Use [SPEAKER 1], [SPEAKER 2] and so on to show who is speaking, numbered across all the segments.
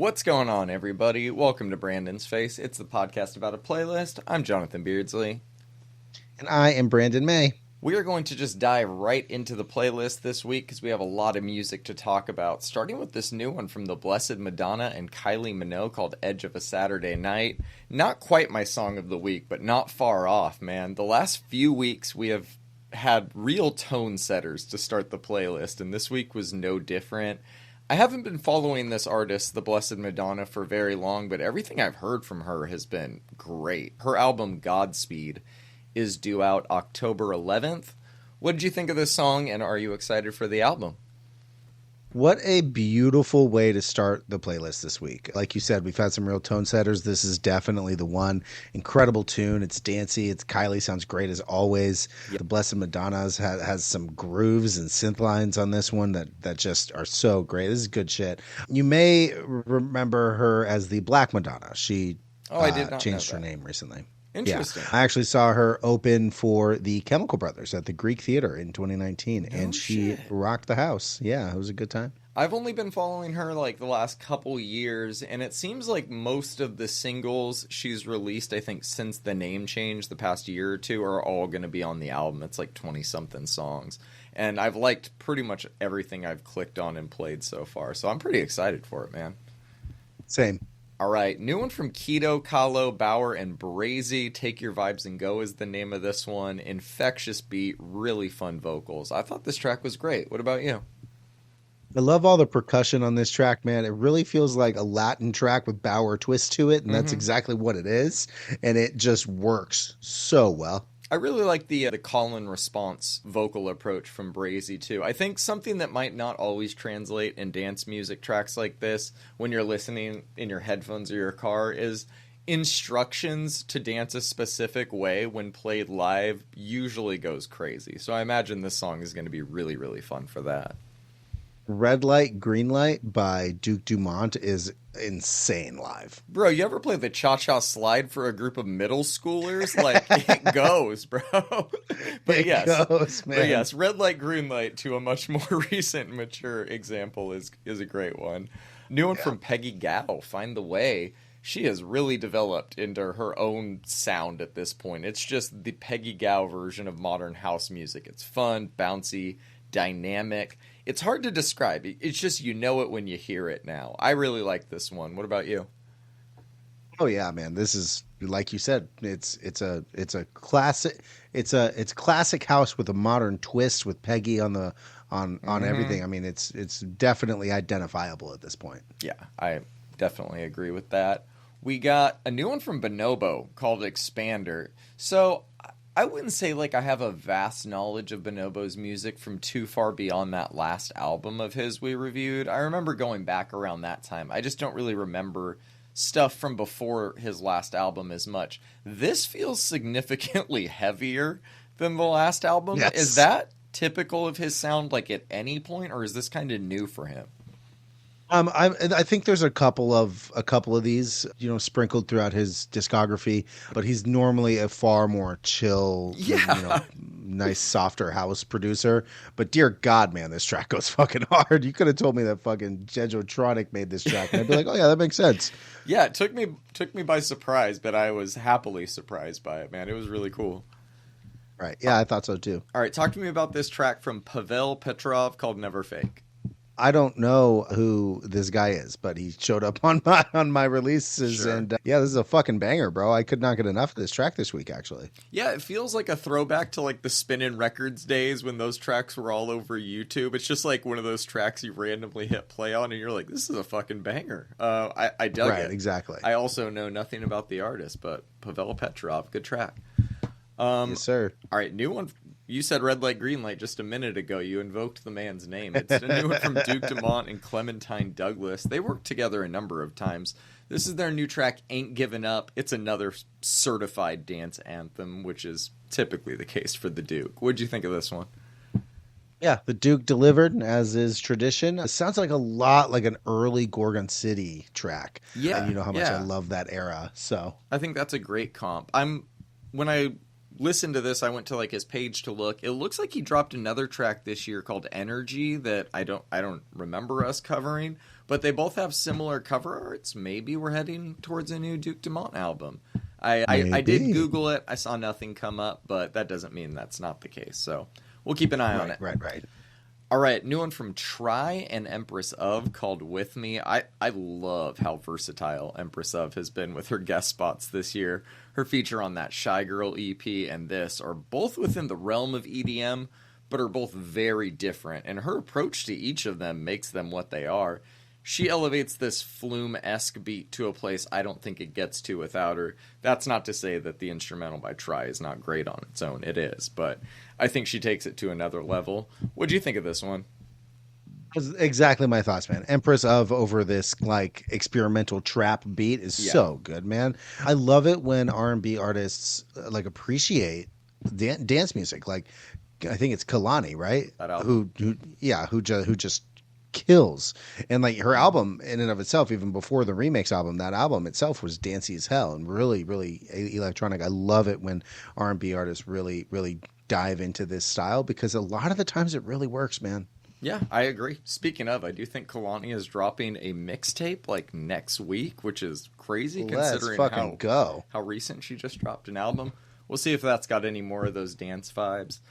[SPEAKER 1] What's going on, everybody? Welcome to Brandon's Face. It's the podcast about a playlist. I'm Jonathan Beardsley.
[SPEAKER 2] And I am Brandon May.
[SPEAKER 1] We are going to just dive right into the playlist this week because we have a lot of music to talk about, starting with this new one from the Blessed Madonna and Kylie Minogue called Edge of a Saturday Night. Not quite my song of the week, but not far off, man. The last few weeks we have had real tone setters to start the playlist, and this week was no different. I haven't been following this artist, the Blessed Madonna, for very long, but everything I've heard from her has been great. Her album Godspeed is due out October 11th. What did you think of this song, and are you excited for the album?
[SPEAKER 2] What a beautiful way to start the playlist this week. Like you said, we've had some real tone setters. This is definitely the one. Incredible tune. It's dancey. It's Kylie sounds great as always. Yep. The Blessed Madonna's has some grooves and synth lines on this one that just are so great. This is good shit. You may remember her as the Black Madonna. She
[SPEAKER 1] I did not
[SPEAKER 2] changed
[SPEAKER 1] know
[SPEAKER 2] her
[SPEAKER 1] that.
[SPEAKER 2] name recently.
[SPEAKER 1] Interesting.
[SPEAKER 2] Yeah. I actually saw her open for the Chemical Brothers at the Greek Theater in 2019, and she rocked the house. Yeah, it was a good time.
[SPEAKER 1] I've only been following her like the last couple years, and it seems like most of the singles she's released, I think, since the name change the past year or two, are all going to be on the album. It's like 20-something songs. And I've liked pretty much everything I've clicked on and played so far, so I'm pretty excited for it, man.
[SPEAKER 2] Same.
[SPEAKER 1] All right, new one from Keto, Kahlo, Bauer, and Brazy. Take Your Vibes and Go is the name of this one. Infectious beat, really fun vocals. I thought this track was great. What about you?
[SPEAKER 2] I love all the percussion on this track, man. It really feels like a Latin track with Bauer twist to it, and that's exactly what it is. And it just works so well.
[SPEAKER 1] I really like the call and response vocal approach from Brazy, too. I think something that might not always translate in dance music tracks like this when you're listening in your headphones or your car is instructions to dance a specific way when played live usually goes crazy. So I imagine this song is going to be really, really fun for that.
[SPEAKER 2] Red Light, Green Light by Duke Dumont is insane live.
[SPEAKER 1] Bro, you ever play the cha-cha slide for a group of middle schoolers? Like, it goes, bro. But
[SPEAKER 2] goes, man.
[SPEAKER 1] But yes, Red Light, Green Light, to a much more recent, mature example, is a great one. New one from Peggy Gao, Find the Way. She has really developed into her own sound at this point. It's just the Peggy Gao version of modern house music. It's fun, bouncy, dynamic. It's hard to describe. It's just you know it when you hear it now. I really like this one. What about you?
[SPEAKER 2] Oh yeah, man. This is, like you said, it's a classic classic house with a modern twist with Peggy on everything. I mean, it's definitely identifiable at this point.
[SPEAKER 1] Yeah, I definitely agree with that. We got a new one from Bonobo called Expander. So I wouldn't say like I have a vast knowledge of Bonobo's music from too far beyond that last album of his we reviewed. I remember going back around that time. I just don't really remember stuff from before his last album as much. This feels significantly heavier than the last album.
[SPEAKER 2] Yes.
[SPEAKER 1] Is that typical of his sound, like at any point, or is this kind of new for him?
[SPEAKER 2] I think there's a couple of these, sprinkled throughout his discography, but he's normally a far more chill, nice, softer house producer. But dear God, man, this track goes fucking hard. You could have told me that fucking Jejotronic made this track, and I'd be like, oh yeah, that makes sense.
[SPEAKER 1] Yeah, it took me by surprise, but I was happily surprised by it, man. It was really cool.
[SPEAKER 2] Right. Yeah, I thought so too.
[SPEAKER 1] All right, talk to me about this track from Pavel Petrov called Never Fake.
[SPEAKER 2] I don't know who this guy is, but he showed up on my releases,
[SPEAKER 1] Sure.
[SPEAKER 2] And this is a fucking banger, bro. I could not get enough of this track this week, actually.
[SPEAKER 1] Yeah, it feels like a throwback to like the Spinnin' Records days when those tracks were all over YouTube. It's just like one of those tracks you randomly hit play on, and you're like, "This is a fucking banger." I dug it.
[SPEAKER 2] Right, exactly.
[SPEAKER 1] I also know nothing about the artist, but Pavel Petrov, good track.
[SPEAKER 2] Yes, sir.
[SPEAKER 1] All right, new one. You said Red Light, Green Light just a minute ago. You invoked the man's name. It's a new one from Duke Dumont and Clementine Douglas. They worked together a number of times. This is their new track, Ain't Giving Up. It's another certified dance anthem, which is typically the case for the Duke. What'd you think of this one?
[SPEAKER 2] Yeah, the Duke delivered, as is tradition. It sounds like a lot like an early Gorgon City track.
[SPEAKER 1] Yeah,
[SPEAKER 2] and you know how much I love that era. So
[SPEAKER 1] I think that's a great comp. When I listen to this, I went to like his page to look. It looks like he dropped another track this year called Energy that I don't remember us covering, but they both have similar cover arts. Maybe we're heading towards a new Duke Dumont album. I did Google it. I saw nothing come up, but that doesn't mean that's not the case. So we'll keep an eye on it.
[SPEAKER 2] Right.
[SPEAKER 1] All right, new one from Try and Empress of called With Me. I love how versatile Empress of has been with her guest spots this year. Her feature on that Shy Girl EP and this are both within the realm of EDM, but are both very different, and her approach to each of them makes them what they are. She elevates this Flume-esque beat to a place I don't think it gets to without her. That's not to say that the instrumental by Try is not great on its own. It is, but I think she takes it to another level. What do you think of this one?
[SPEAKER 2] Exactly my thoughts, man. Empress of over this like experimental trap beat is so good, man. I love it when R&B artists like appreciate dance music. Like I think it's Kalani, right? Who just kills. And like her album in and of itself, even before the remix album, that album itself was dancey as hell and really, really electronic. I love it when R&B artists really, really dive into this style because a lot of the times it really works, man.
[SPEAKER 1] Yeah, I agree. Speaking of, I do think Kalani is dropping a mixtape like next week, which is crazy considering how recent she just dropped an album. We'll see if that's got any more of those dance vibes.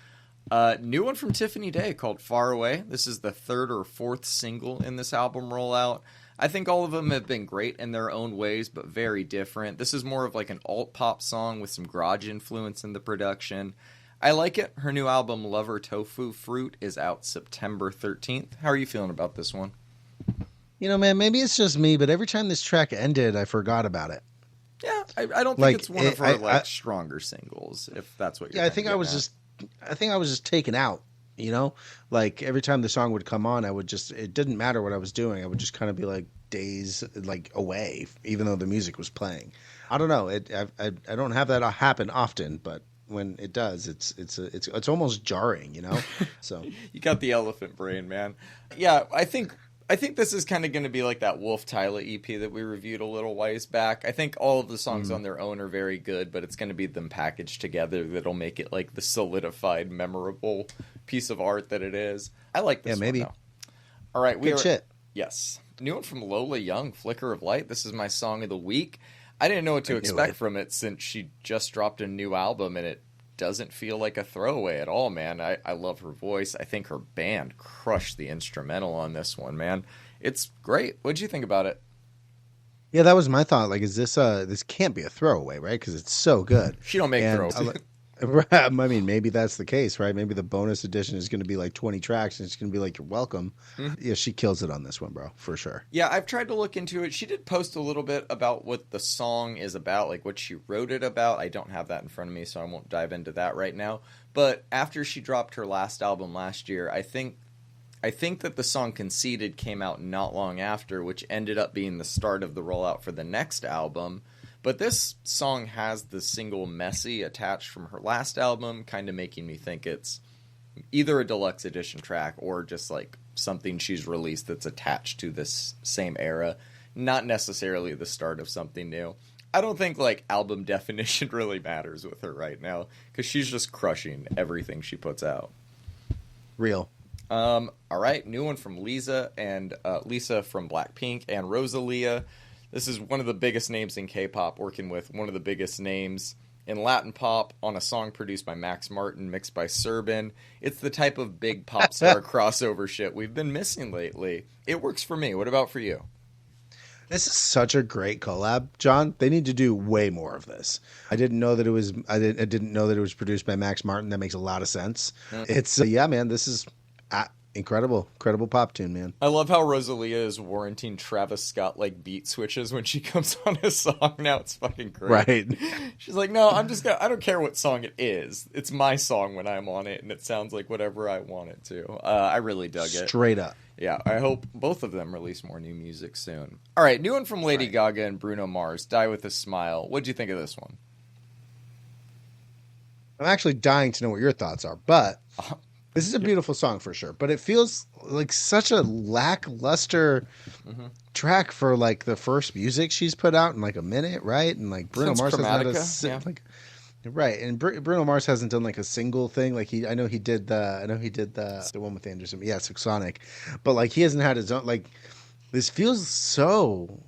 [SPEAKER 1] New one from Tiffany Day called Far Away. This is the third or fourth single in this album rollout. I think all of them have been great in their own ways, but very different. This is more of like an alt-pop song with some garage influence in the production. I like it. Her new album, Lover Tofu Fruit, is out September 13th. How are you feeling about this one?
[SPEAKER 2] You know, man, maybe it's just me, but every time this track ended, I forgot about it.
[SPEAKER 1] Yeah, I don't think it's one of her stronger singles, if that's what you're
[SPEAKER 2] I think I was just taken out, you know? Like every time the song would come on, it didn't matter what I was doing. I would just kind of be like days like away, even though the music was playing. I don't know. I don't have that happen often, but when it does, it's almost jarring, you know? So
[SPEAKER 1] you got the elephant brain, man. Yeah, I think this is kind of going to be like that Wolf Tyler EP that we reviewed a little while back. I think all of the songs on their own are very good, but it's going to be them packaged together that'll make it like the solidified, memorable piece of art that it is. I like this one, maybe. Though. All right,
[SPEAKER 2] good shit.
[SPEAKER 1] Yes. New one from Lola Young, Flicker of Light. This is my song of the week. I didn't know what to expect from it since she just dropped a new album, and it doesn't feel like a throwaway at all, man. I love her voice. I think her band crushed the instrumental on this one, man. It's great. What'd you think about it?
[SPEAKER 2] Yeah, that was my thought. Like, is this can't be a throwaway, right? Because it's so good.
[SPEAKER 1] She don't make throwaways.
[SPEAKER 2] I mean, maybe that's the case, right? Maybe the bonus edition is going to be like 20 tracks and it's going to be like, you're welcome. Mm-hmm. Yeah, she kills it on this one, bro, for sure.
[SPEAKER 1] Yeah, I've tried to look into it. She did post a little bit about what the song is about, like what she wrote it about. I don't have that in front of me, so I won't dive into that right now. But after she dropped her last album last year, I think that the song Conceited came out not long after, which ended up being the start of the rollout for the next album. But this song has the single Messy attached from her last album, kind of making me think it's either a deluxe edition track or just like something she's released that's attached to this same era, not necessarily the start of something new. I don't think like album definition really matters with her right now because she's just crushing everything she puts out.
[SPEAKER 2] Real.
[SPEAKER 1] All right, new one from Lisa from Blackpink and Rosalia. This is one of the biggest names in K-pop, working with one of the biggest names in Latin pop on a song produced by Max Martin, mixed by Serban. It's the type of big pop star crossover shit we've been missing lately. It works for me. What about for you?
[SPEAKER 2] This is such a great collab, John. They need to do way more of this. I didn't know that it was. I didn't know that it was produced by Max Martin. That makes a lot of sense. It's man. This is incredible pop tune, man.
[SPEAKER 1] I love how Rosalia is warranting Travis Scott like beat switches when she comes on a song. Now it's fucking great.
[SPEAKER 2] Right.
[SPEAKER 1] She's like, no, I don't care what song it is. It's my song when I'm on it, and it sounds like whatever I want it to. I really dug it.
[SPEAKER 2] Straight up.
[SPEAKER 1] Yeah, I hope both of them release more new music soon. All right, new one from Lady Gaga and Bruno Mars, Die With a Smile. What'd you think of this one?
[SPEAKER 2] I'm actually dying to know what your thoughts are, but this is a beautiful song for sure. But it feels like such a lackluster track for like the first music she's put out in like a minute, right? And like Bruno Mars doesn't have Right, and Bruno Mars hasn't done like a single thing. Like I know he did the one with Anderson. Yeah, Saxonic, but like he hasn't had his own. Like this feels so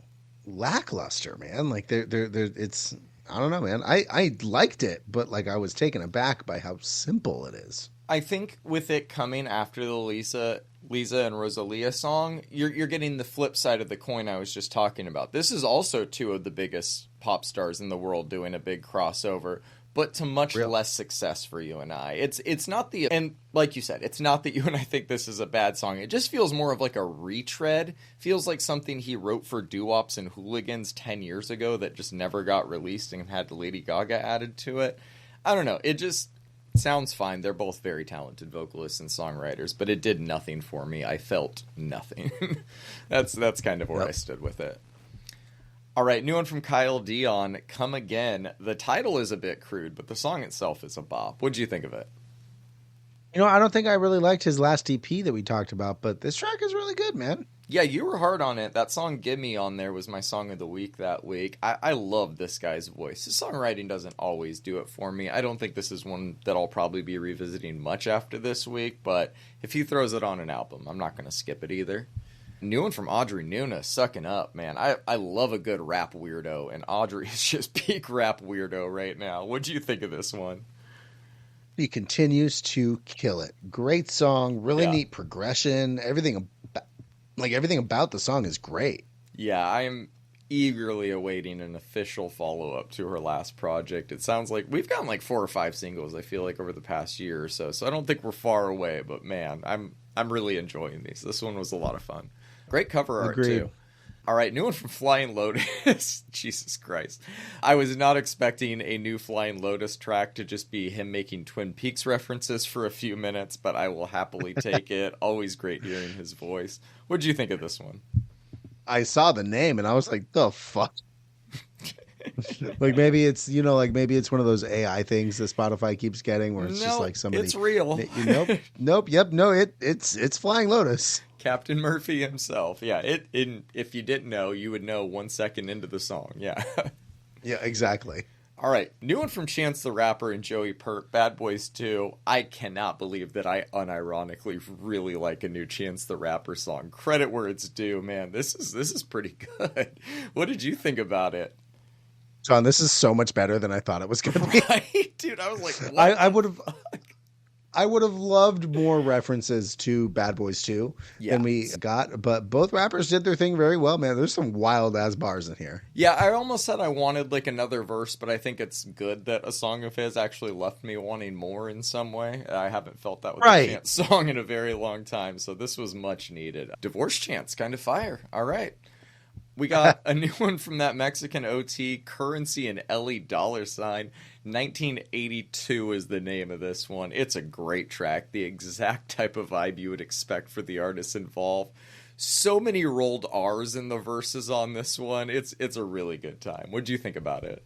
[SPEAKER 2] lackluster, man. Like there. It's I don't know, man. I liked it, but like I was taken aback by how simple it is.
[SPEAKER 1] I think with it coming after the Lisa and Rosalia song, you're getting the flip side of the coin I was just talking about. This is also two of the biggest pop stars in the world doing a big crossover, but to much
[SPEAKER 2] Real.
[SPEAKER 1] less success for you and I. It's not the, and like you said, it's not that you and I think this is a bad song. It just feels more of like a retread. Feels like something he wrote for doo-wops and hooligans 10 years ago that just never got released and had Lady Gaga added to it. I don't know. It just sounds fine. They're both very talented vocalists and songwriters, but it did nothing for me. I felt nothing. That's kind of where I stood with it. All right, new one from Kyle Dion, Come Again. The title is a bit crude, but the song itself is a bop. What'd you think of it?
[SPEAKER 2] I don't think I really liked his last EP that we talked about, but this track is really good, man.
[SPEAKER 1] Yeah, you were hard on it. That song Gimme on there was my song of the week that week. I love this guy's voice. His songwriting doesn't always do it for me. I don't think this is one that I'll probably be revisiting much after this week, but if he throws it on an album, I'm not going to skip it either. New one from Audrey Nunes, Sucking Up, man. I love a good rap weirdo, and Audrey is just peak rap weirdo right now. What'd you think of this one?
[SPEAKER 2] He continues to kill it. Great song, really
[SPEAKER 1] Yeah.
[SPEAKER 2] neat progression. Everything about the song is great.
[SPEAKER 1] Yeah, I am eagerly awaiting an official follow-up to her last project. It sounds like we've gotten like 4 or 5 singles, I feel like, over the past year or so. So I don't think we're far away, but man, I'm really enjoying these. This one was a lot of fun. Great cover art,
[SPEAKER 2] Agreed.
[SPEAKER 1] too. All right, new one from Flying Lotus. Jesus Christ. I was not expecting a new Flying Lotus track to just be him making Twin Peaks references for a few minutes, but I will happily take it. Always great hearing his voice. What did you think of this one?
[SPEAKER 2] I saw the name and I was like, the fuck? Like maybe it's maybe it's one of those AI things that Spotify keeps getting where it's just like somebody.
[SPEAKER 1] It's real.
[SPEAKER 2] Nope. Yep. No. It's Flying Lotus.
[SPEAKER 1] Captain Murphy himself. Yeah. If you didn't know, you would know 1 second into the song. Yeah.
[SPEAKER 2] Yeah. Exactly.
[SPEAKER 1] All right, new one from Chance the Rapper and Joey Pert, Bad Boys 2. I cannot believe that I unironically really like a new Chance the Rapper song. Credit where it's due, man. This is pretty good. What did you think about it?
[SPEAKER 2] John, this is so much better than I thought it was going to be.
[SPEAKER 1] Right, dude. I was like, what
[SPEAKER 2] I would have loved more references to Bad Boys 2 than we got, but both rappers did their thing very well, man. There's some wild ass bars in here.
[SPEAKER 1] Yeah, I almost said I wanted like another verse, but I think it's good that a song of his actually left me wanting more in some way. I haven't felt that with a Chance song in a very long time, so this was much needed. Divorce Chance, kind of fire. All right. We got a new one from that Mexican OT, Currency and Ellie Dollar Sign. 1982 is the name of this one. It's a great track, the exact type of vibe you would expect for the artists involved. So many rolled R's in the verses on this one. It's a really good time. What do you think about it?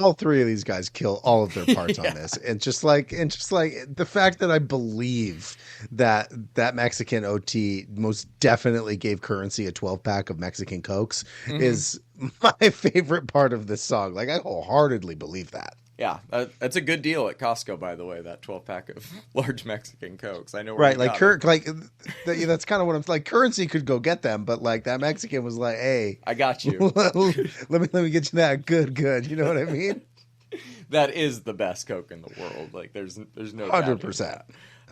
[SPEAKER 2] All three of these guys kill all of their parts on this, and just like the fact that I believe that Mexican OT most definitely gave Currency a 12-pack of Mexican Cokes is my favorite part of this song. Like I wholeheartedly believe that.
[SPEAKER 1] Yeah, that's a good deal at Costco, by the way. That 12-pack of large Mexican Cokes. I know where
[SPEAKER 2] right, like that's kind of what I'm like. Currency could go get them, but like that Mexican was like, "Hey,
[SPEAKER 1] I got you.
[SPEAKER 2] let me get you that good." You know what I mean?
[SPEAKER 1] That is the best Coke in the world. Like there's no
[SPEAKER 2] 100%.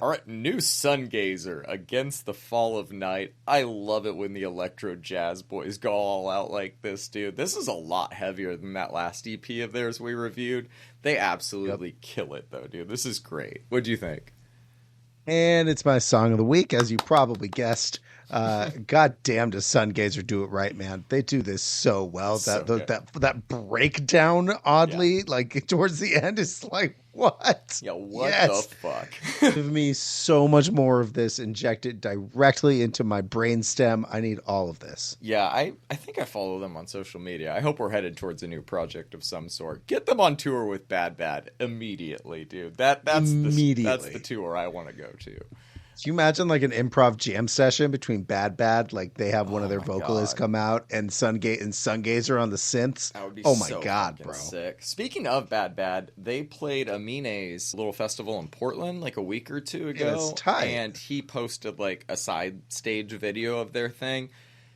[SPEAKER 1] All right, new Sungazer, Against the Fall of Night. I love it when the electro jazz boys go all out like this, dude. This is a lot heavier than that last EP of theirs we reviewed. They absolutely kill it, though, dude. This is great. What'd you think?
[SPEAKER 2] And it's my song of the week, as you probably guessed. God damn, does Sungazer do it right, man? They do this so well. That breakdown, oddly, like towards the end, is like, what?
[SPEAKER 1] Yeah, what the fuck?
[SPEAKER 2] Give me so much more of this. Inject it directly into my brainstem. I need all of this.
[SPEAKER 1] Yeah, I think I follow them on social media. I hope we're headed towards a new project of some sort. Get them on tour with Bad Bad immediately, dude. That's the tour I want to go to.
[SPEAKER 2] you imagine like an improv jam session between Bad Bad? Like they have one of
[SPEAKER 1] Oh
[SPEAKER 2] their
[SPEAKER 1] my
[SPEAKER 2] vocalists
[SPEAKER 1] god.
[SPEAKER 2] come out and Sungazer on the synths.
[SPEAKER 1] That would be
[SPEAKER 2] Oh my
[SPEAKER 1] so
[SPEAKER 2] god,
[SPEAKER 1] fucking
[SPEAKER 2] bro.
[SPEAKER 1] sick. Speaking of Bad Bad, they played Amine's little festival in Portland like a week or two
[SPEAKER 2] Yeah, it's
[SPEAKER 1] ago,
[SPEAKER 2] tight.
[SPEAKER 1] and he posted like a side stage video of their thing.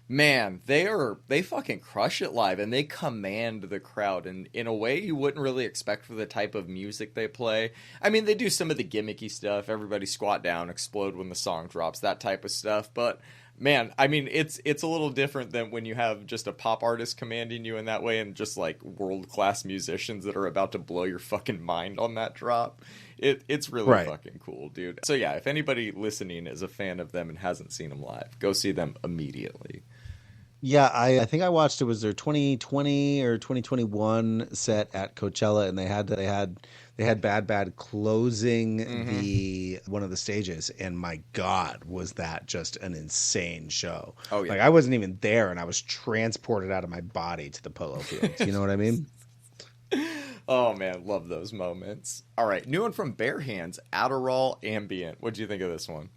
[SPEAKER 1] Man, they fucking crush it live and they command the crowd in a way you wouldn't really expect for the type of music they play. I mean, they do some of the gimmicky stuff, everybody squat down, explode when the song drops, that type of stuff, but man, I mean, it's a little different than when you have just a pop artist commanding you in that way and just like world-class musicians that are about to blow your fucking mind on that drop. It's really
[SPEAKER 2] Right.
[SPEAKER 1] fucking cool, dude. So yeah, if anybody listening is a fan of them and hasn't seen them live, go see them immediately.
[SPEAKER 2] Yeah, I think I watched it was their 2020 or 2021 set at Coachella, and they had Bad Bad closing
[SPEAKER 1] Mm-hmm.
[SPEAKER 2] the one of the stages, and my God, was that just an insane show.
[SPEAKER 1] Oh yeah.
[SPEAKER 2] Like I wasn't even there, and I was transported out of my body to the polo fields. You know what I mean?
[SPEAKER 1] Oh man, love those moments. All right, new one from Bare Hands, Adderall Ambient. What'd you think of this one?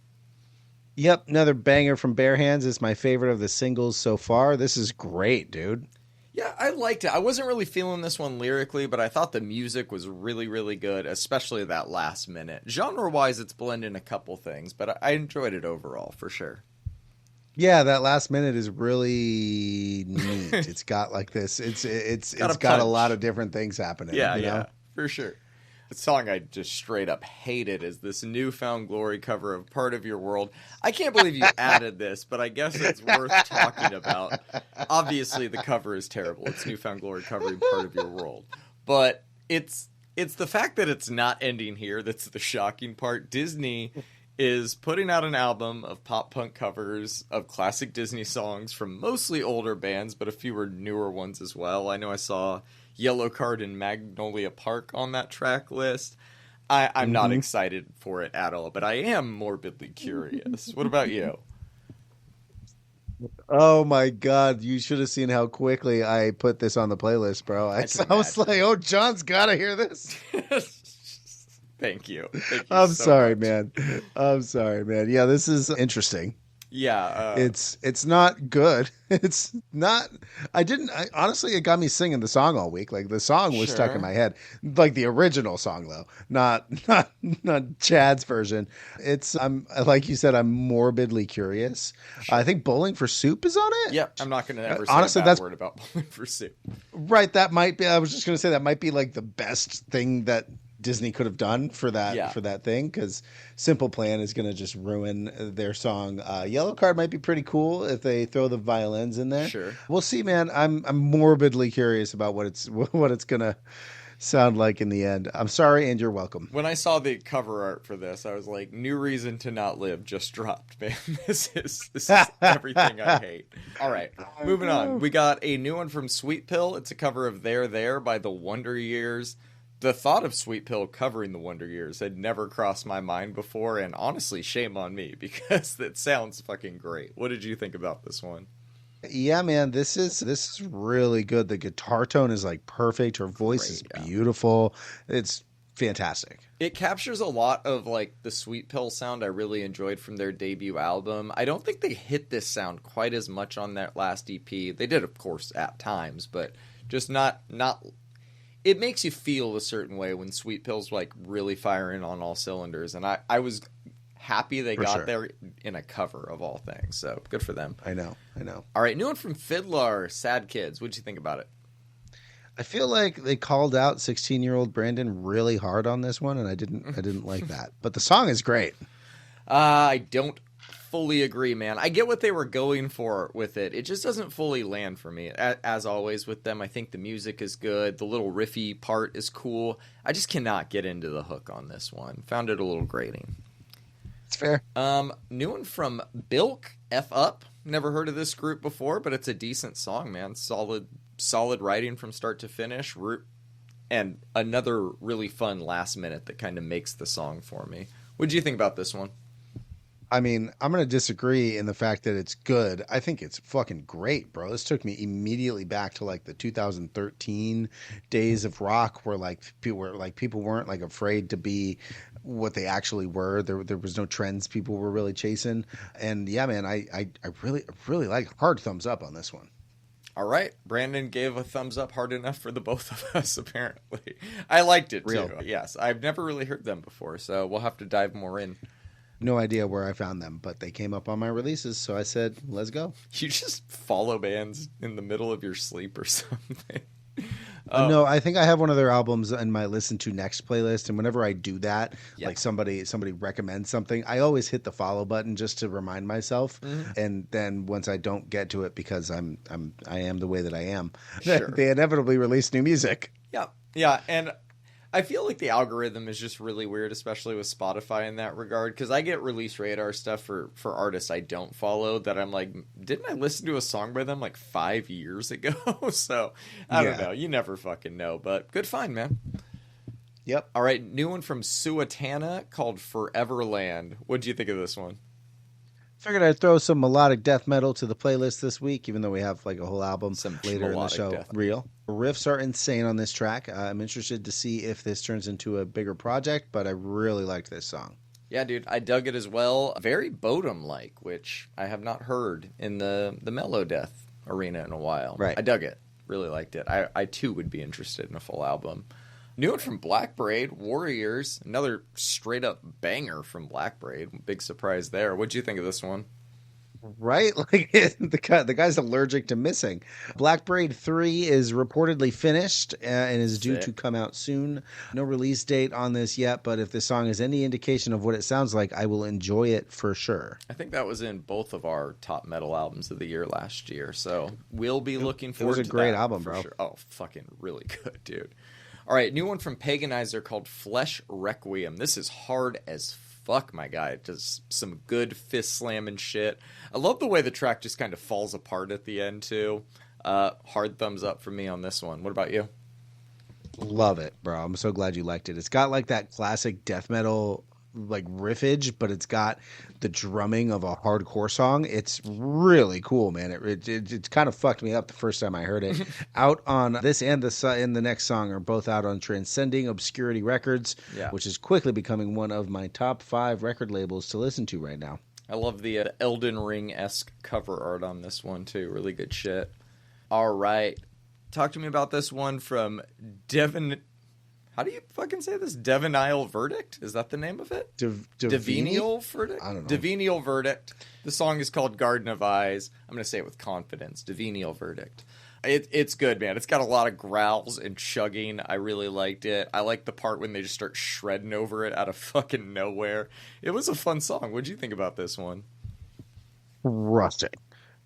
[SPEAKER 2] Yep, another banger from Bare Hands is my favorite of the singles so far. This is great, dude.
[SPEAKER 1] Yeah, I liked it. I wasn't really feeling this one lyrically, but I thought the music was really, really good, especially that last minute. Genre-wise, it's blending a couple things, but I enjoyed it overall, for sure.
[SPEAKER 2] Yeah, that last minute is really neat. It's got like this.
[SPEAKER 1] Got
[SPEAKER 2] It's
[SPEAKER 1] a
[SPEAKER 2] got a lot
[SPEAKER 1] punch.
[SPEAKER 2] of different things happening.
[SPEAKER 1] Yeah,
[SPEAKER 2] You
[SPEAKER 1] yeah,
[SPEAKER 2] know.
[SPEAKER 1] for sure. The song I just straight up hated is this Newfound Glory cover of Part of Your World. I can't believe you added this, but I guess it's worth talking about. Obviously, the cover is terrible. It's Newfound Glory covering Part of Your World. But it's the fact that it's not ending here that's the shocking part. Disney is putting out an album of pop punk covers of classic Disney songs from mostly older bands, but a few are newer ones as well. I know I saw Yellow Card and Magnolia Park on that track list. I'm not
[SPEAKER 2] Hmm.
[SPEAKER 1] excited for it at all, but I am morbidly curious. What about you?
[SPEAKER 2] Oh my God, you should have seen how quickly I put this on the playlist, bro.
[SPEAKER 1] I can
[SPEAKER 2] I was like,
[SPEAKER 1] imagine.
[SPEAKER 2] oh, John's got to hear this.
[SPEAKER 1] Thank you. Thank you
[SPEAKER 2] I'm
[SPEAKER 1] so
[SPEAKER 2] sorry,
[SPEAKER 1] much.
[SPEAKER 2] man. I'm sorry, man. Yeah, this is interesting.
[SPEAKER 1] Yeah,
[SPEAKER 2] It's not good. It's not. Honestly, it got me singing the song all week. Like the song was stuck in
[SPEAKER 1] sure.
[SPEAKER 2] my head, like the original song though, not Chad's version. It's I'm like you said, I'm morbidly curious. I
[SPEAKER 1] Sure.
[SPEAKER 2] think Bowling for Soup is on
[SPEAKER 1] Yep,
[SPEAKER 2] it.
[SPEAKER 1] I'm not going to ever say a
[SPEAKER 2] Honestly,
[SPEAKER 1] bad
[SPEAKER 2] that's
[SPEAKER 1] word about Bowling for Soup.
[SPEAKER 2] right. That might be. I was just gonna say that might be like the best thing that Disney could have done
[SPEAKER 1] Yeah,
[SPEAKER 2] for that thing because Simple Plan is gonna just ruin their song. Yellow Card might be pretty cool if they throw the violins in there.
[SPEAKER 1] sure.
[SPEAKER 2] We'll see, man. I'm morbidly curious about what it's what it's gonna sound like in the end. I'm sorry, and you're welcome.
[SPEAKER 1] When I saw the cover art for this, I was like, "New Reason to Not Live" just dropped, man. This is everything I hate. All right, moving on. We got a new one from Sweet Pill. It's a cover of "There There" by the Wonder Years. The thought of Sweet Pill covering the Wonder Years had never crossed my mind before, and honestly, shame on me because that sounds fucking great. What did you think about this one?
[SPEAKER 2] Yeah, man, this is really good. The guitar tone is like perfect. Her voice is
[SPEAKER 1] Great, yeah.
[SPEAKER 2] beautiful. It's fantastic.
[SPEAKER 1] It captures a lot of like the Sweet Pill sound I really enjoyed from their debut album. I don't think they hit this sound quite as much on that last EP. They did, of course, at times, but just not. It makes you feel a certain way when Sweet Pill's like really firing on all cylinders, and I was happy they
[SPEAKER 2] For
[SPEAKER 1] got
[SPEAKER 2] sure.
[SPEAKER 1] there in a cover of all things. So good for them.
[SPEAKER 2] I know. I know.
[SPEAKER 1] All right, new one from Fiddler, Sad Kids. What'd you think about it?
[SPEAKER 2] I feel like they called out 16-year-old Brandon really hard on this one, and I didn't like that. But the song is great.
[SPEAKER 1] I don't fully agree, man. I get what they were going for with it. It just doesn't fully land for me. As always with them, I think the music is good. The little riffy part is cool. I just cannot get into the hook on this one. Found it a little grating.
[SPEAKER 2] It's fair.
[SPEAKER 1] New one from Bilk, F Up. Never heard of this group before, but it's a decent song, man. Solid writing from start to finish. And another really fun last minute that kind of makes the song for me. What do you think about this one?
[SPEAKER 2] I mean, I'm going to disagree in the fact that it's good. I think it's fucking great, bro. This took me immediately back to like the 2013 days of rock where like people weren't like afraid to be what they actually were. There was no trends people were really chasing. And yeah, man, I really like hard thumbs up on this one.
[SPEAKER 1] All right, Brandon gave a thumbs up hard enough for the both of us, apparently. I liked it, too.
[SPEAKER 2] Real.
[SPEAKER 1] Yes, I've never really heard them before, so we'll have to dive more in.
[SPEAKER 2] No idea where I found them, but they came up on my releases, so I said, let's go.
[SPEAKER 1] You just follow bands in the middle of your sleep or something.
[SPEAKER 2] No, I think I have one of their albums in my listen to next playlist, and whenever I do that,
[SPEAKER 1] Yeah.
[SPEAKER 2] like somebody recommends something, I always hit the follow button just to remind myself. And then once I don't get to it because I am the way that I am,
[SPEAKER 1] Sure.
[SPEAKER 2] they inevitably release new music.
[SPEAKER 1] Yeah, yeah, and I feel like the algorithm is just really weird, especially with Spotify in that regard, because I get release radar stuff for artists I don't follow that I'm like, didn't I listen to a song by them like 5 years ago? So, I don't know. You never fucking know, but good find, man.
[SPEAKER 2] Yep.
[SPEAKER 1] All right, new one from Suatana called Foreverland. What do you think of this one?
[SPEAKER 2] Figured I'd throw some melodic death metal to the playlist this week, even though we have like a whole album
[SPEAKER 1] Some
[SPEAKER 2] later in the
[SPEAKER 1] melodic
[SPEAKER 2] show.
[SPEAKER 1] death.
[SPEAKER 2] Real. Riffs are insane on this track. I'm interested to see if this turns into a bigger project, but I really liked this song.
[SPEAKER 1] Yeah, dude, I dug it as well. Very Bodum-like, which I have not heard in the mellow death arena in a while.
[SPEAKER 2] Right.
[SPEAKER 1] I dug it. Really liked it. I too would be interested in a full album. New one from Black Braid, Warriors. Another straight up banger from Black Braid. Big surprise there. What'd you think of this one?
[SPEAKER 2] Right? Like the guy's allergic to missing. Black Braid 3 is reportedly finished and is due to come out soon. No release date on this yet, but if this song is any indication of what it sounds like, I will enjoy it for sure.
[SPEAKER 1] I think that was in both of our top metal albums of the year last year, so we'll be looking forward to that.
[SPEAKER 2] It was a great album, bro.
[SPEAKER 1] Sure. Oh, fucking really good, dude. All right, new one from Paganizer called Flesh Requiem. This is hard as fuck, my guy. It does some good fist slamming shit. I love the way the track just kind of falls apart at the end, too. Hard thumbs up for me on this one. What about you?
[SPEAKER 2] Love it, bro. I'm so glad you liked it. It's got like that classic death metal like riffage, but it's got the drumming of a hardcore song. It's really cool, man. It kind of fucked me up the first time I heard it. Out on this and the next song are both out on Transcending Obscurity Records, which is quickly becoming one of my top 5 record labels to listen to right now.
[SPEAKER 1] I love the Elden Ring-esque cover art on this one, too. Really good shit. All right. Talk to me about this one from Devon... How do you fucking say this? Devenial Verdict? Is that the name of it? Devenial Verdict?
[SPEAKER 2] I don't know.
[SPEAKER 1] Devenial Verdict. The song is called Garden of Eyes. I'm going to say it with confidence. Devenial Verdict. It's good, man. It's got a lot of growls and chugging. I really liked it. I like the part when they just start shredding over it out of fucking nowhere. It was a fun song. What'd you think about this one?
[SPEAKER 2] Crushing.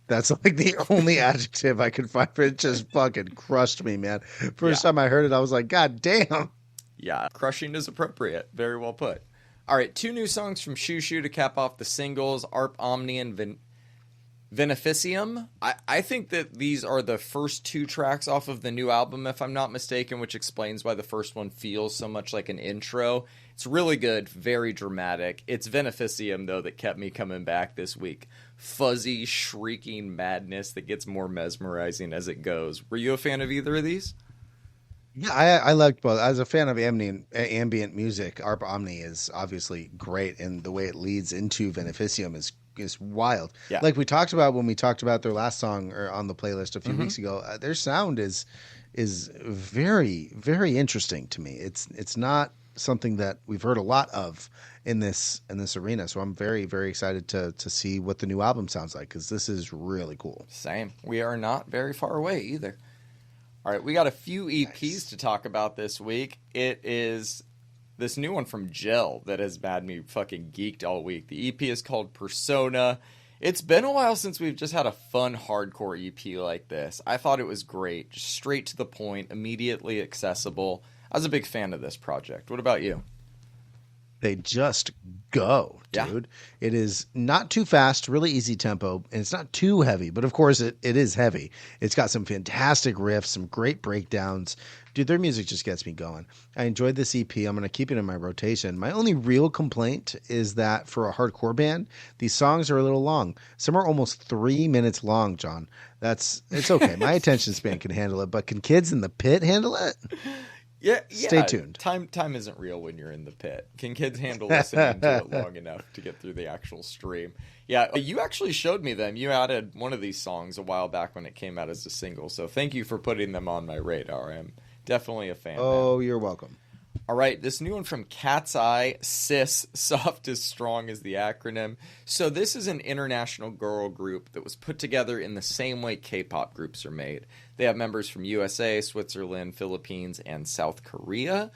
[SPEAKER 2] That's like the only adjective I could find for it. Just fucking crushed me, man. First time I heard it, I was like, God damn.
[SPEAKER 1] Yeah, crushing is appropriate. Very well put. All right, 2 new songs from Shoo Shoo to cap off the singles, Arp Omni and Beneficium. I think that these are the first 2 tracks off of the new album, if I'm not mistaken, which explains why the first one feels so much like an intro. It's really good, very dramatic. It's Beneficium, though, that kept me coming back this week. Fuzzy, shrieking madness that gets more mesmerizing as it goes. Were you a fan of either of these?
[SPEAKER 2] Yeah, I liked both. As a fan of ambient music, Arp Omni is obviously great, and the way it leads into Beneficium is wild.
[SPEAKER 1] Yeah.
[SPEAKER 2] Like we talked about when we talked about their last song on the playlist a few weeks ago. Their sound is very, very interesting to me. It's not something that we've heard a lot of in this arena, so I'm very, very excited to see what the new album sounds like, because this is really cool.
[SPEAKER 1] Same. We are not very far away either. All right, we got a few EPs to talk about this week. It is this new one from Gel that has had me fucking geeked all week. The EP is called Persona. It's been a while since we've just had a fun hardcore EP like this. I thought it was great. Just straight to the point, immediately accessible. I was a big fan of this project. What about you?
[SPEAKER 2] They just go, dude. Yeah. It is not too fast, really easy tempo, and it's not too heavy, but of course it is heavy. It's got some fantastic riffs, some great breakdowns. Dude, their music just gets me going. I enjoyed this EP. I'm going to keep it in my rotation. My only real complaint is that for a hardcore band, these songs are a little long. Some are almost 3 minutes long, John. It's okay. My attention span can handle it, but can kids in the pit handle it?
[SPEAKER 1] Yeah,
[SPEAKER 2] Stay
[SPEAKER 1] yeah.
[SPEAKER 2] tuned.
[SPEAKER 1] Time isn't real when you're in the pit. Can kids handle listening to it long enough to get through the actual stream? Yeah, you actually showed me them. You added one of these songs a while back when it came out as a single. So thank you for putting them on my radar. I'm definitely a fan now.
[SPEAKER 2] Oh, you're welcome.
[SPEAKER 1] All right, this new one from Cat's Eye, SIS, soft as strong as the acronym. So this is an international girl group that was put together in the same way K-pop groups are made. They have members from USA, Switzerland, Philippines, and South Korea.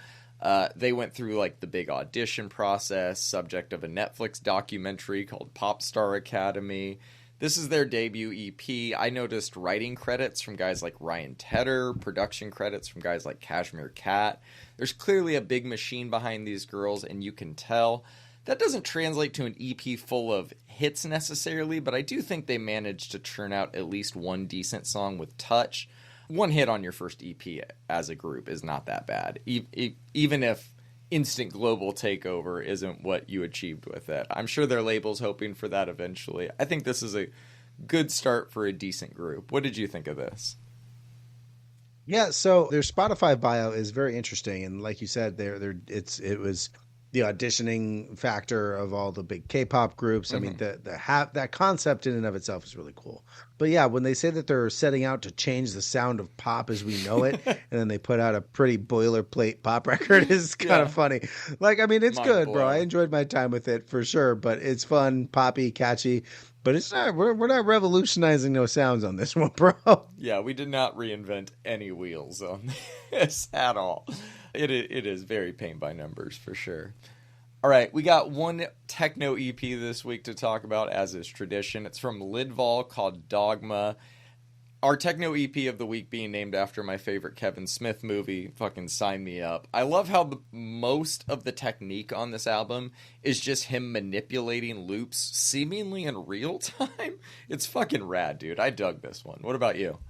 [SPEAKER 1] They went through like the big audition process, subject of a Netflix documentary called Pop Star Academy. This is their debut EP. I noticed writing credits from guys like Ryan Tedder, production credits from guys like Cashmere Cat. There's clearly a big machine behind these girls, and you can tell. That doesn't translate to an EP full of hits necessarily, but I do think they managed to churn out at least one decent song with touch. One hit on your first EP as a group is not that bad, even if instant global takeover isn't what you achieved with it. I'm sure their label's hoping for that eventually. I think this is a good start for a decent group. What did you think of this?
[SPEAKER 2] Yeah, so their Spotify bio is very interesting, and like you said, it was the auditioning factor of all the big K-pop groups. I mean, that concept in and of itself is really cool. But yeah, when they say that they're setting out to change the sound of pop as we know it, and then they put out a pretty boilerplate pop record, is kind of funny. Like, I mean, it's
[SPEAKER 1] Mind
[SPEAKER 2] good, bro. I
[SPEAKER 1] blown.
[SPEAKER 2] enjoyed my time with it for sure, but it's fun, poppy, catchy. But it's not. We're not revolutionizing no sounds on this one, bro.
[SPEAKER 1] Yeah, we did not reinvent any wheels on this at all. It is very paint by numbers for sure. All right, we got one techno EP this week to talk about, as is tradition. It's from Lidval called Dogma. Our techno EP of the week being named after my favorite Kevin Smith movie. Fucking sign me up. I love how most of the technique on this album is just him manipulating loops seemingly in real time. It's fucking rad, dude. I dug this one. What about you?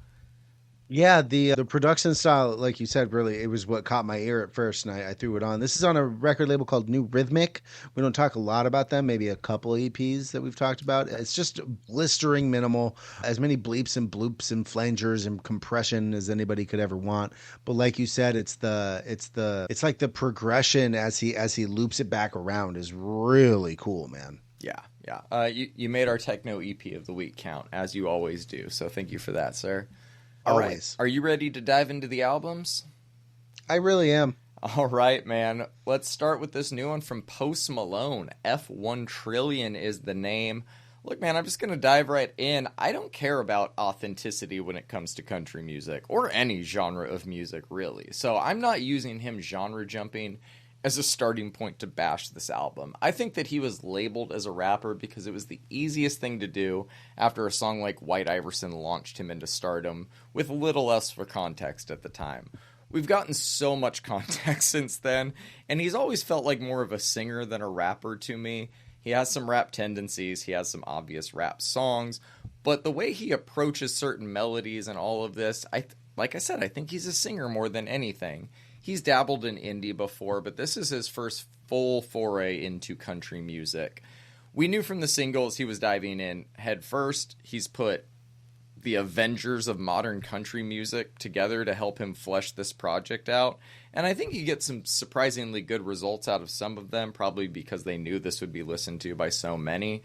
[SPEAKER 2] Yeah, the production style, like you said, really, it was what caught my ear at first, and I threw it on. This is on a record label called New Rhythmic. We don't talk a lot about them, maybe a couple EPs that we've talked about. It's just blistering minimal, as many bleeps and bloops and flangers and compression as anybody could ever want. But like you said, it's like the progression as he loops it back around is really cool, man.
[SPEAKER 1] Yeah, yeah. You made our techno EP of the week count, as you always do. So thank you for that, sir. All right.
[SPEAKER 2] Always.
[SPEAKER 1] Are you ready to dive into the albums?
[SPEAKER 2] I really am.
[SPEAKER 1] All right, man. Let's start with this new one from Post Malone. F1 Trillion is the name. Look, man, I'm just going to dive right in. I don't care about authenticity when it comes to country music, or any genre of music, really. So I'm not using him genre jumping as a starting point to bash this album. I think that he was labeled as a rapper because it was the easiest thing to do after a song like White Iverson launched him into stardom, with little else for context at the time. We've gotten so much context since then, and he's always felt like more of a singer than a rapper to me. He has some rap tendencies, he has some obvious rap songs, but the way he approaches certain melodies and all of this, like I said, I think he's a singer more than anything. He's dabbled in indie before, but this is his first full foray into country music. We knew from the singles he was diving in head first. He's put the Avengers of modern country music together to help him flesh this project out. And I think he gets some surprisingly good results out of some of them, probably because they knew this would be listened to by so many.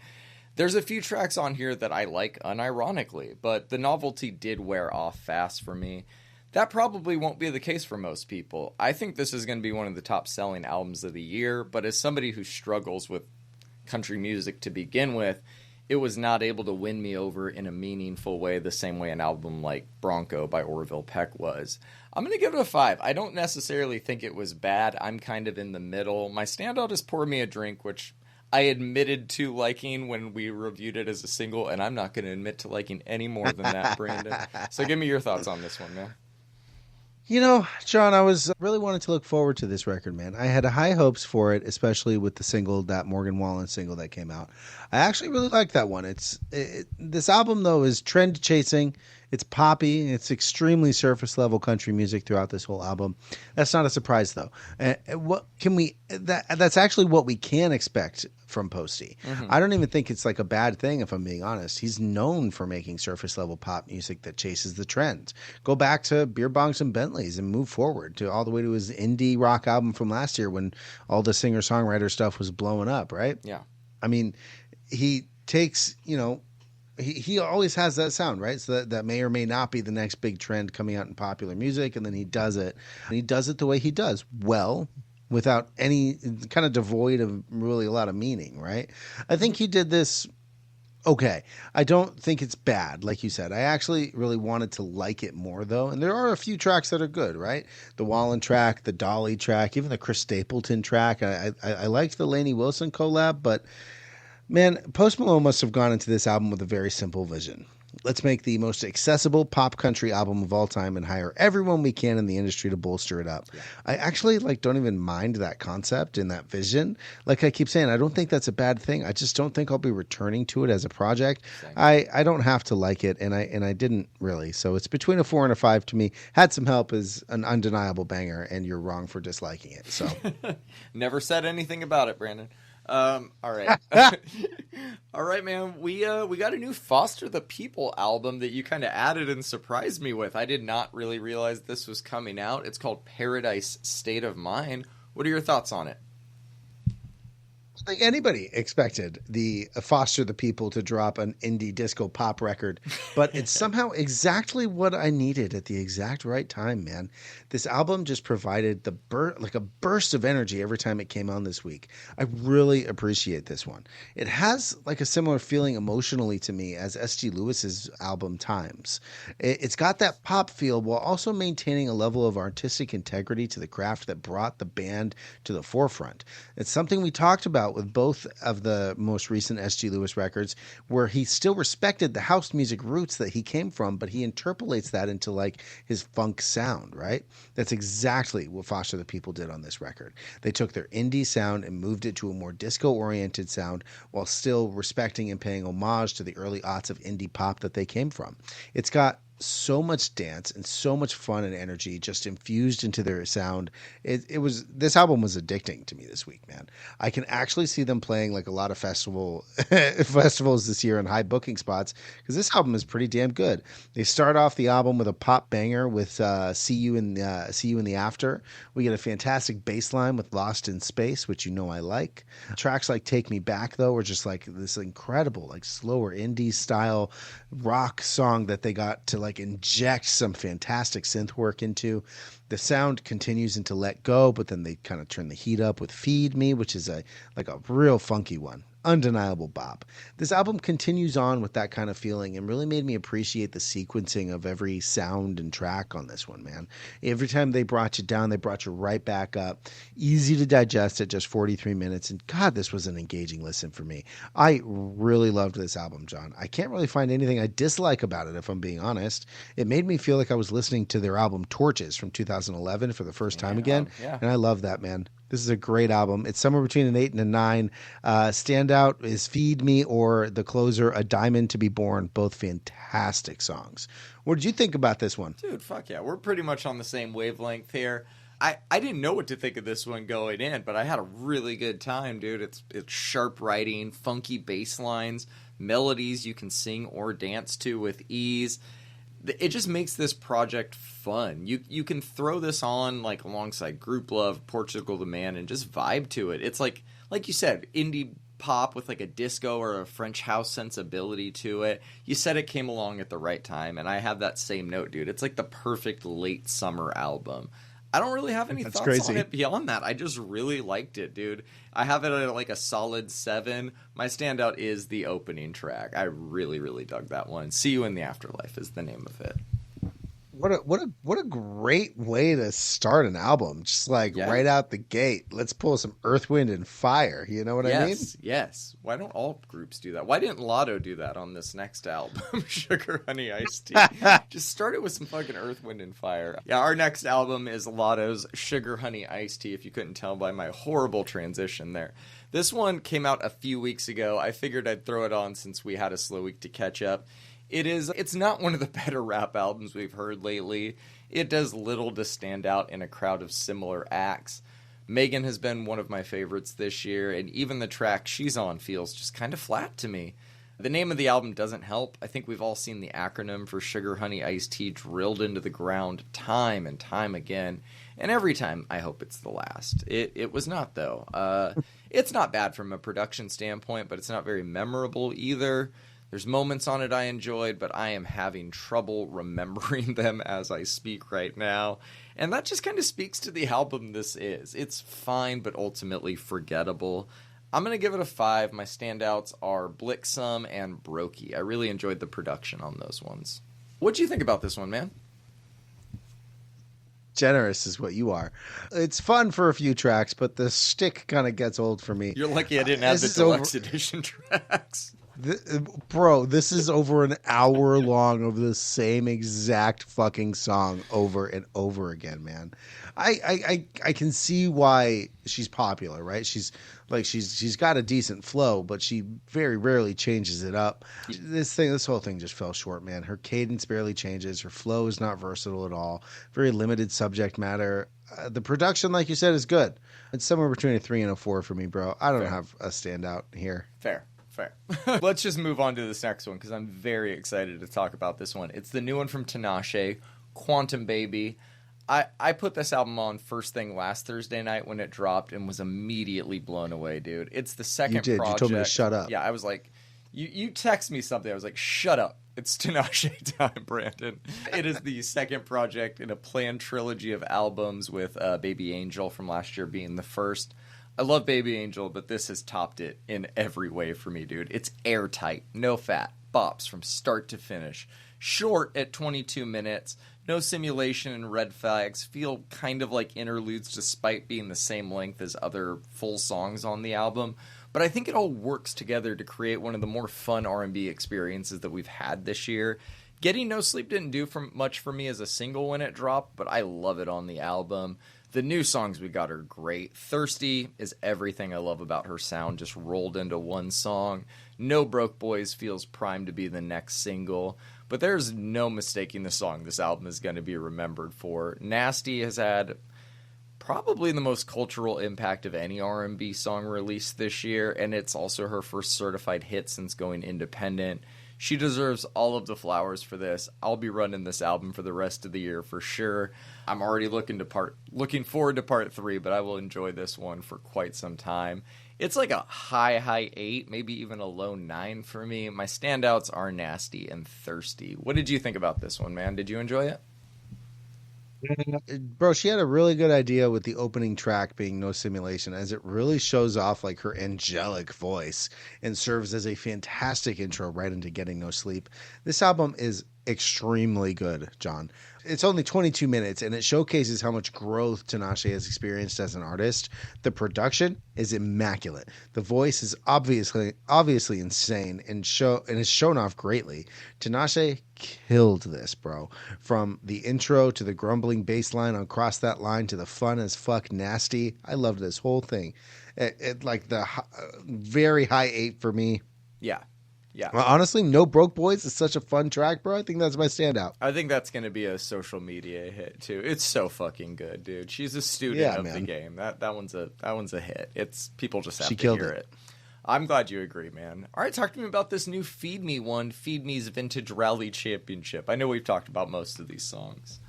[SPEAKER 1] There's a few tracks on here that I like unironically, but the novelty did wear off fast for me. That probably won't be the case for most people. I think this is going to be one of the top selling albums of the year, but as somebody who struggles with country music to begin with, it was not able to win me over in a meaningful way the same way an album like Bronco by Orville Peck was. I'm going to give it a 5. I don't necessarily think it was bad. I'm kind of in the middle. My standout is Pour Me a Drink, which I admitted to liking when we reviewed it as a single, and I'm not going to admit to liking any more than that, Brandon. So give me your thoughts on this one, man.
[SPEAKER 2] You know, John, I was really wanted to look forward to this record, man. I had high hopes for it, especially with the single, that Morgan Wallen single that came out. I actually really like that one. This album though is trend chasing. It's poppy. It's extremely surface level country music throughout this whole album. That's not a surprise though. What can we? That's actually what we can expect from Posty.
[SPEAKER 1] Hmm.
[SPEAKER 2] I don't even think it's like a bad thing if I'm being honest. He's known for making surface level pop music that chases the trend. Go back to Beer Bongs and Bentleys and move forward to all the way to his indie rock album from last year when all the singer songwriter stuff was blowing up, right?
[SPEAKER 1] Yeah.
[SPEAKER 2] I mean, he takes, he always has that sound, right? So that may or may not be the next big trend coming out in popular music. And then he does it. And he does it the way he does, well, without any kind of devoid of really a lot of meaning, right? I think he did this okay. I don't think it's bad, like you said. I actually really wanted to like it more, though. And there are a few tracks that are good, right? The Wallen track, the Dolly track, even the Chris Stapleton track. I liked the Lainey Wilson collab, but man, Post Malone must have gone into this album with a very simple vision. Let's make the most accessible pop country album of all time and hire everyone we can in the industry to bolster it up. Yeah. I actually don't even mind that concept and that vision. Like I keep saying, I don't think that's a bad thing. I just don't think I'll be returning to it as a project. I don't have to like it, and I didn't really. So it's between a 4 and a 5 to me. Had Some Help is an undeniable banger, and you're wrong for disliking it. So
[SPEAKER 1] Never said anything about it, Brandon. All right. All right, man. We got a new Foster the People album that you kind of added and surprised me with. I did not really realize this was coming out. It's called Paradise State of Mind. What are your thoughts on it?
[SPEAKER 2] I think anybody expected the Foster the People to drop an indie disco pop record, but it's somehow exactly what I needed at the exact right time, man. This album just provided like a burst of energy every time it came on this week. I really appreciate this one. It has like a similar feeling emotionally to me as S.G. Lewis's album Times. It's got that pop feel while also maintaining a level of artistic integrity to the craft that brought the band to the forefront. It's something we talked about with both of the most recent S.G. Lewis records, where he still respected the house music roots that he came from, but he interpolates that into like his funk sound, right? That's exactly what Foster the People did on this record. They took their indie sound and moved it to a more disco-oriented sound while still respecting and paying homage to the early aughts of indie pop that they came from. It's got so much dance and so much fun and energy just infused into their sound. This album was addicting to me this week, man. I can actually see them playing like a lot of festivals this year in high booking spots because this album is pretty damn good. They start off the album with a pop banger with See You in the After. We get a fantastic bass line with Lost in Space, which I like. Tracks like Take Me Back though are just like this incredible like slower indie style rock song that they got to like inject some fantastic synth work into. The sound continues into Let Go, but then they kind of turn the heat up with Feed Me, which is a real funky one. Undeniable bop. This album continues on with that kind of feeling and really made me appreciate the sequencing of every sound and track on this one, man. Every time they brought you down, they brought you right back up. Easy to digest at just 43 minutes. And God, this was an engaging listen for me. I really loved this album, John. I can't really find anything I dislike about it, if I'm being honest. It made me feel like I was listening to their album Torches from 2011 for the first time again.
[SPEAKER 1] Yeah.
[SPEAKER 2] And I love that, man. This is a great album. It's somewhere between an 8 and a 9. Standout is Feed Me or the closer, A Diamond to Be Born. Both fantastic songs. What did you think about this one?
[SPEAKER 1] Dude, fuck yeah. We're pretty much on the same wavelength here. I didn't know what to think of this one going in, but I had a really good time, dude. It's sharp writing, funky bass lines, melodies you can sing or dance to with ease. It just makes this project fun. You can throw this on like alongside Group Love, Portugal the Man, and just vibe to it. It's like you said, indie pop with like a disco or a French house sensibility to it. You said it came along at the right time, and I have that same note, dude. It's like the perfect late summer album. I don't really have any thoughts on it beyond that. I just really liked it, dude. I have it at like a solid 7. My standout is the opening track. I really, really dug that one. See You in the Afterlife is the name of it.
[SPEAKER 2] What a great way to start an album. Just right out the gate. Let's pull some Earth, Wind, and Fire. You know what I mean?
[SPEAKER 1] Yes. Why don't all groups do that? Why didn't Latto do that on this next album? Sugar, Honey, Iced Tea. Just start it with some fucking Earth, Wind, and Fire. Yeah, our next album is Latto's Sugar, Honey, Iced Tea, if you couldn't tell by my horrible transition there. This one came out a few weeks ago. I figured I'd throw it on since we had a slow week to catch up. It's not one of the better rap albums we've heard lately. It does little to stand out in a crowd of similar acts. Megan has been one of my favorites this year, and even the track she's on feels just kind of flat to me. The name of the album doesn't help. I think we've all seen the acronym for Sugar Honey Iced Tea drilled into the ground time and time again, and every time I hope it's the last. It was not, though. It's not bad from a production standpoint, but it's not very memorable either. There's moments on it I enjoyed, but I am having trouble remembering them as I speak right now. And that just kind of speaks to the album this is. It's fine, but ultimately forgettable. I'm going to give it a 5. My standouts are Blixum and Brokey. I really enjoyed the production on those ones. What'd you think about this one, man?
[SPEAKER 2] Generous is what you are. It's fun for a few tracks, but the shtick kind of gets old for me.
[SPEAKER 1] You're lucky I didn't have the deluxe edition tracks.
[SPEAKER 2] Bro, this is over an hour long of the same exact fucking song over and over again, man. I can see why she's popular, right? She's got a decent flow, but she very rarely changes it up. This whole thing just fell short, man. Her cadence barely changes. Her flow is not versatile at all. Very limited subject matter. The production, like you said, is good. It's somewhere between a 3 and a 4 for me, bro. I don't have a standout here.
[SPEAKER 1] Fair. Let's just move on to this next one because I'm very excited to talk about this one. It's the new one from Tinashe, Quantum Baby. I put this album on first thing last Thursday night when it dropped and was immediately blown away, dude. It's the second project.
[SPEAKER 2] You told me to shut up.
[SPEAKER 1] Yeah, I was like, you text me something. I was like, shut up. It's Tinashe time, Brandon. It is the second project in a planned trilogy of albums with Baby Angel from last year being the first. I love Baby Angel, but this has topped it in every way for me, dude. It's airtight, no fat, bops from start to finish. Short at 22 minutes, no simulation and red flags, feel kind of like interludes despite being the same length as other full songs on the album. But I think it all works together to create one of the more fun R&B experiences that we've had this year. Getting No Sleep didn't do much for me as a single when it dropped, but I love it on the album. The new songs we got are great. Thirsty is everything I love about her sound, just rolled into one song. No Broke Boys feels primed to be the next single. But there's no mistaking the song this album is going to be remembered for. Nasty has had probably the most cultural impact of any R&B song released this year, and it's also her first certified hit since going independent. She deserves all of the flowers for this. I'll be running this album for the rest of the year for sure. I'm already looking forward to part 3, but I will enjoy this one for quite some time. It's like a high 8, maybe even a low 9 for me. My standouts are Nasty and Thirsty. What did you think about this one, man? Did you enjoy it?
[SPEAKER 2] Bro, she had a really good idea with the opening track being No Simulation, as it really shows off like her angelic voice and serves as a fantastic intro right into Getting No Sleep. This album is extremely good, John. It's only 22 minutes and it showcases how much growth Tinashe has experienced as an artist. The production is immaculate. The voice is obviously insane and is shown off greatly. Tinashe killed this, bro. From the intro to the grumbling bass line on Cross That Line to the fun as fuck nasty. I loved this whole thing. It like the very high 8 for me.
[SPEAKER 1] Yeah.
[SPEAKER 2] Well, honestly, No Broke Boys is such a fun track, bro. I think that's my standout.
[SPEAKER 1] I think that's going to be a social media hit too. It's so fucking good, dude. She's a student of the game. That one's a hit. It's people just have to hear it. I'm glad you agree, man. All right, talk to me about this new Feed Me one, Feed Me's Vintage Rally Championship. I know we've talked about most of these songs.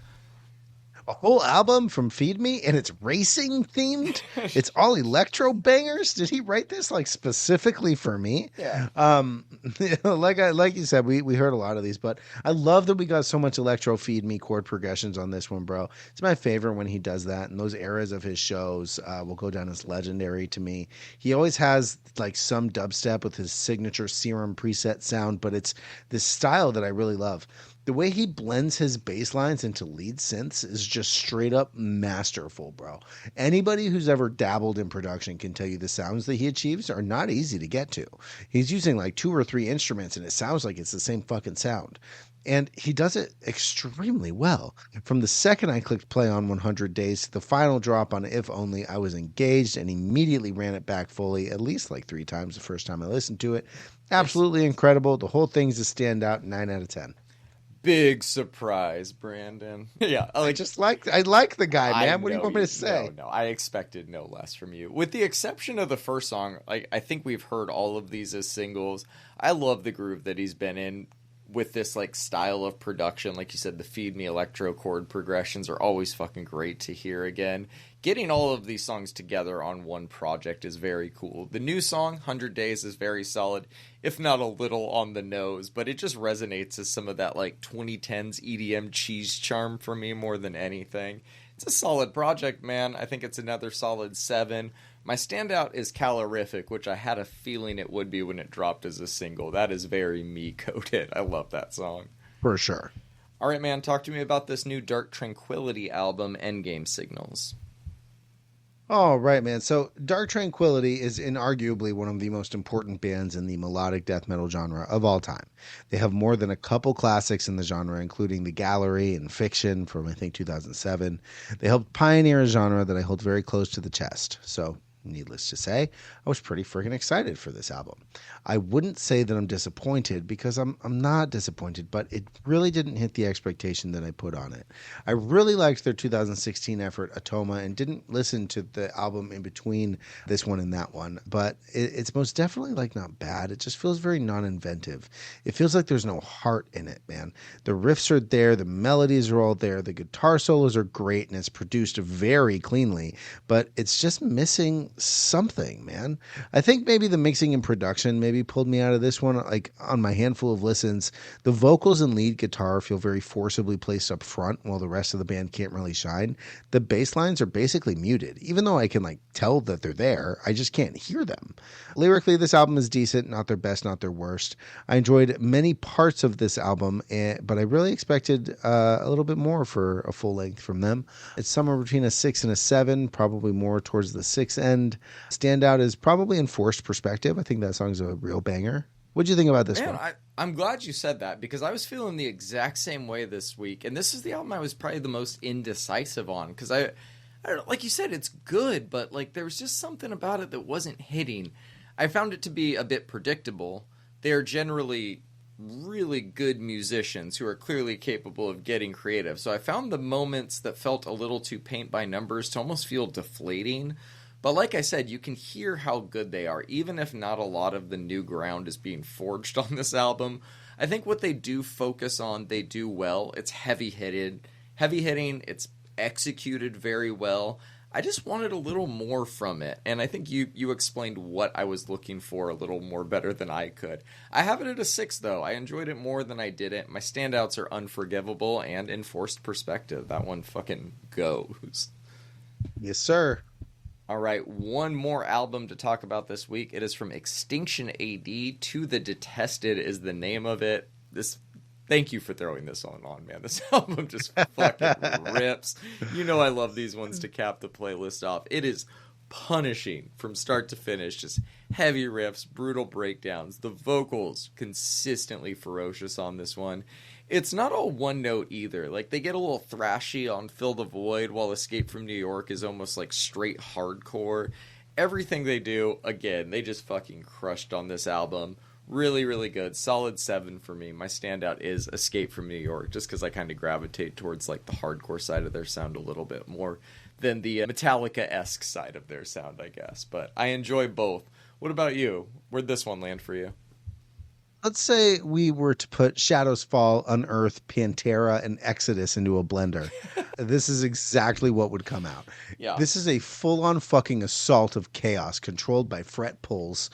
[SPEAKER 2] A whole album from Feed Me, and it's racing themed. It's all electro bangers. Did he write this like specifically for me?
[SPEAKER 1] Yeah.
[SPEAKER 2] Like you said, we heard a lot of these, but I love that we got so much electro Feed Me chord progressions on this one, bro. It's my favorite when he does that, and those eras of his shows will go down as legendary to me. He always has like some dubstep with his signature Serum preset sound, but it's this style that I really love. The way he blends his bass lines into lead synths is just straight up masterful, bro. Anybody who's ever dabbled in production can tell you the sounds that he achieves are not easy to get to. He's using like 2 or 3 instruments and it sounds like it's the same fucking sound. And he does it extremely well. From the second I clicked play on 100 Days to the final drop on If Only, I was engaged and immediately ran it back fully, at least like 3 times the first time I listened to it.
[SPEAKER 1] It's
[SPEAKER 2] Absolutely incredible. The whole thing's a standout, 9 out of 10.
[SPEAKER 1] big surprise, Brandon. Yeah,
[SPEAKER 2] I like the guy,
[SPEAKER 1] I
[SPEAKER 2] man. What do you
[SPEAKER 1] know
[SPEAKER 2] want me to
[SPEAKER 1] you.
[SPEAKER 2] say?
[SPEAKER 1] No, I expected no less from you. With the exception of the first song, I think we've heard all of these as singles. I love the groove that he's been in with this like style of production. Like you said, the Feed Me electro chord progressions are always fucking great to hear again. Getting all of these songs together on one project is very cool. The new song, 100 Days, is very solid, if not a little on the nose, but it just resonates as some of that like 2010s EDM cheese charm for me more than anything. It's a solid project, man. I think it's another solid 7. My standout is Calorific, which I had a feeling it would be when it dropped as a single. That is very me-coded. I love that song.
[SPEAKER 2] For sure.
[SPEAKER 1] All right, man, talk to me about this new Dark Tranquility album, Endgame Signals.
[SPEAKER 2] All right, man. So Dark Tranquility is inarguably one of the most important bands in the melodic death metal genre of all time. They have more than a couple classics in the genre, including The Gallery and Fiction from, I think, 2007. They helped pioneer a genre that I hold very close to the chest. So, needless to say, I was pretty freaking excited for this album. I wouldn't say that I'm disappointed because I'm not disappointed, but it really didn't hit the expectation that I put on it. I really liked their 2016 effort, Atoma, and didn't listen to the album in between this one and that one, but it's most definitely like not bad. It just feels very non-inventive. It feels like there's no heart in it, man. The riffs are there, the melodies are all there, the guitar solos are great, and it's produced very cleanly, but it's just missing something, man. I think maybe the mixing and production maybe pulled me out of this one. Like on my handful of listens, the vocals and lead guitar feel very forcibly placed up front while the rest of the band can't really shine. The bass lines are basically muted. Even though I can like tell that they're there, I just can't hear them. Lyrically, this album is decent, not their best, not their worst. I enjoyed many parts of this album, but I really expected a little bit more for a full length from them. It's somewhere between a 6 and a 7, probably more towards the 6 end. Standout is probably Enforced Perspective. I think that song's a real banger. What'd you think about this one?
[SPEAKER 1] I'm glad you said that because I was feeling the exact same way this week. And this is the album I was probably the most indecisive on because I don't know, like you said, it's good, but like there was just something about it that wasn't hitting. I found it to be a bit predictable. They are generally really good musicians who are clearly capable of getting creative. So I found the moments that felt a little too paint by numbers to almost feel deflating. But like I said, you can hear how good they are, even if not a lot of the new ground is being forged on this album. I think what they do focus on, they do well. It's heavy hitting, it's executed very well. I just wanted a little more from it, and I think you explained what I was looking for a little more better than I could. I have it at a 6, though. I enjoyed it more than I didn't. My standouts are Unforgivable and Enforced Perspective. That one fucking goes.
[SPEAKER 2] Yes, sir.
[SPEAKER 1] All right, one more album to talk about this week. It is from Extinction AD. To the Detested is the name of it. Thank you for throwing this on, man. This album just fucking rips. You know I love these ones to cap the playlist off. It is punishing from start to finish. Just heavy riffs, brutal breakdowns. The vocals consistently ferocious on this one. It's not all one note either. Like they get a little thrashy on Fill the Void, while Escape from New York is almost like straight hardcore. Everything they do, again, they just fucking crushed on this album. Really, really good. Solid 7 for me. My standout is Escape from New York, just because I kind of gravitate towards like the hardcore side of their sound a little bit more than the Metallica-esque side of their sound, I guess. But I enjoy both. What about you? Where'd this one land for you?
[SPEAKER 2] Let's say we were to put Shadows Fall, Unearth, Pantera, and Exodus into a blender. This is exactly what would come out.
[SPEAKER 1] Yeah.
[SPEAKER 2] This is a full-on fucking assault of chaos controlled by fret pulls.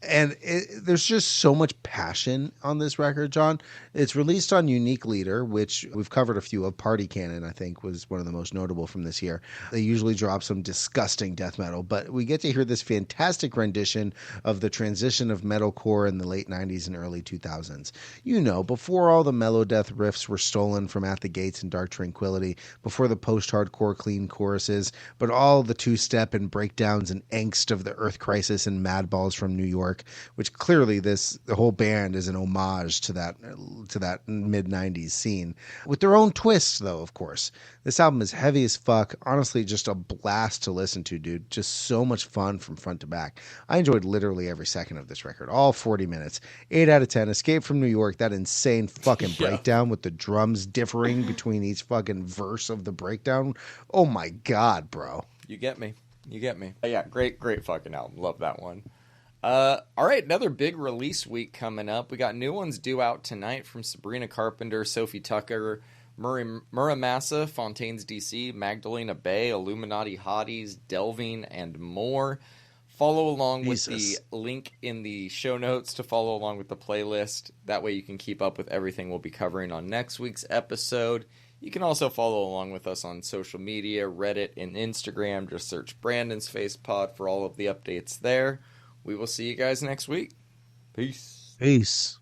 [SPEAKER 2] And there's just so much passion on this record, John. It's released on Unique Leader, which we've covered a few of. Party Cannon, I think, was one of the most notable from this year. They usually drop some disgusting death metal, but we get to hear this fantastic rendition of the transition of metalcore in the late 90s and early 2000s. You know, before all the mellow death riffs were stolen from At the Gates and Dark Tranquility, before before the post-hardcore clean choruses, but all the two-step and breakdowns and angst of the Earth Crisis and Madballs from New York, which clearly the whole band is an homage to that mid-90s scene, with their own twists, though, of course. This album is heavy as fuck. Honestly, just a blast to listen to, dude. Just so much fun from front to back. I enjoyed literally every second of this record, all 40 minutes. 8 out of 10. Escape from New York, that insane fucking
[SPEAKER 1] Yeah.
[SPEAKER 2] breakdown with the drums differing between each fucking verse of the breakdown. Oh my God, bro.
[SPEAKER 1] You get me. You get me. Yeah, great fucking album. Love that one. All right, another big release week coming up. We got new ones due out tonight from Sabrina Carpenter, Sophie Tucker, Muramasa, Fontaines DC, Magdalena Bay, Illuminati Hotties, Delving, and more. Follow along with the link in the show notes to follow along with the playlist. That way you can keep up with everything we'll be covering on next week's episode. You can also follow along with us on social media, Reddit, and Instagram. Just search Brandon's Face Pod for all of the updates there. We will see you guys next week. Peace.
[SPEAKER 2] Peace.